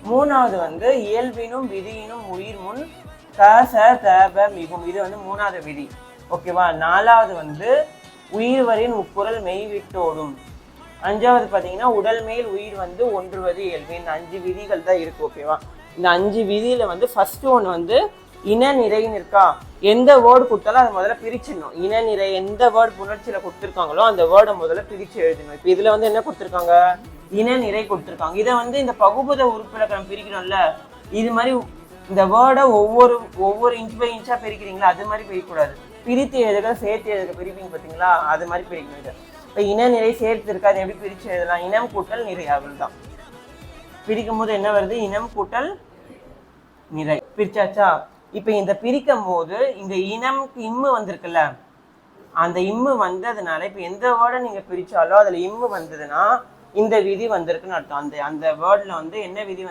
மூணாவது வந்து இயல்பினும் விதியினும் உயிர் முன் க ச த ப மிகும். இது வந்து மூணாவது விதி. ஓகேவா. நாலாவது வந்து உயிர்வரின் உட்குரல் மெய் விட்டோடும். அஞ்சாவது பார்த்தீங்கன்னா உடல் மேல் உயிர் வந்து ஒன்றுவது இயல்பு. இந்த 5 விதிகள் தான் இருக்கு. ஓகேவா. இந்த 5 விதியில வந்து ஃபர்ஸ்ட் ஒன்று வந்து இன நிறைன்னு இருக்கா. எந்த வேர்டு கொடுத்தாலும் அதை முதல்ல பிரிச்சிடணும். இன நிறை எந்த வேர்டு புணர்ச்சியில கொடுத்துருக்காங்களோ அந்த வேர்டை முதல்ல பிரிச்சு எழுதணும். இப்போ இதுல வந்து என்ன கொடுத்துருக்காங்க, இன நிறை கொடுத்துருக்காங்க. இதை வந்து இந்த பகுபத உறுப்பிலக்கணம் பிரிக்கணும்ல, இது மாதிரி இந்த வேர்டை ஒவ்வொரு இன்ச் பை இன்ச்சா பிரிக்கிறீங்களா, அது மாதிரி பிரிக்கக்கூடாது. பிரித்து எழுதுக சேர்த்து எழுதுக பிரிப்பீங்க பார்த்தீங்களா, அது மாதிரி பிரிக்கணும். இது இப்போ இன நிறை சேர்த்து இருக்கா, அது எப்படி பிரிச்சு எழுதலாம், இனம் கூட்டல் நிறை. அவள் தான் பிரிக்கும் போது என்ன வருது, இனம் கூட்டல் நிறை. பிரிச்சாச்சா. இப்போ இந்த பிரிக்கும் போது இந்த இனம்க்கு இம்மு வந்திருக்குல்ல, அந்த இம்மு வந்ததுனால இப்போ எந்த வேர்டை நீங்க பிரிச்சாலோ அதுல இம்மு வந்ததுன்னா இந்த விதி வந்திருக்குன்னு அர்த்தம். அந்த வேர்ட்ல வந்து என்ன விதி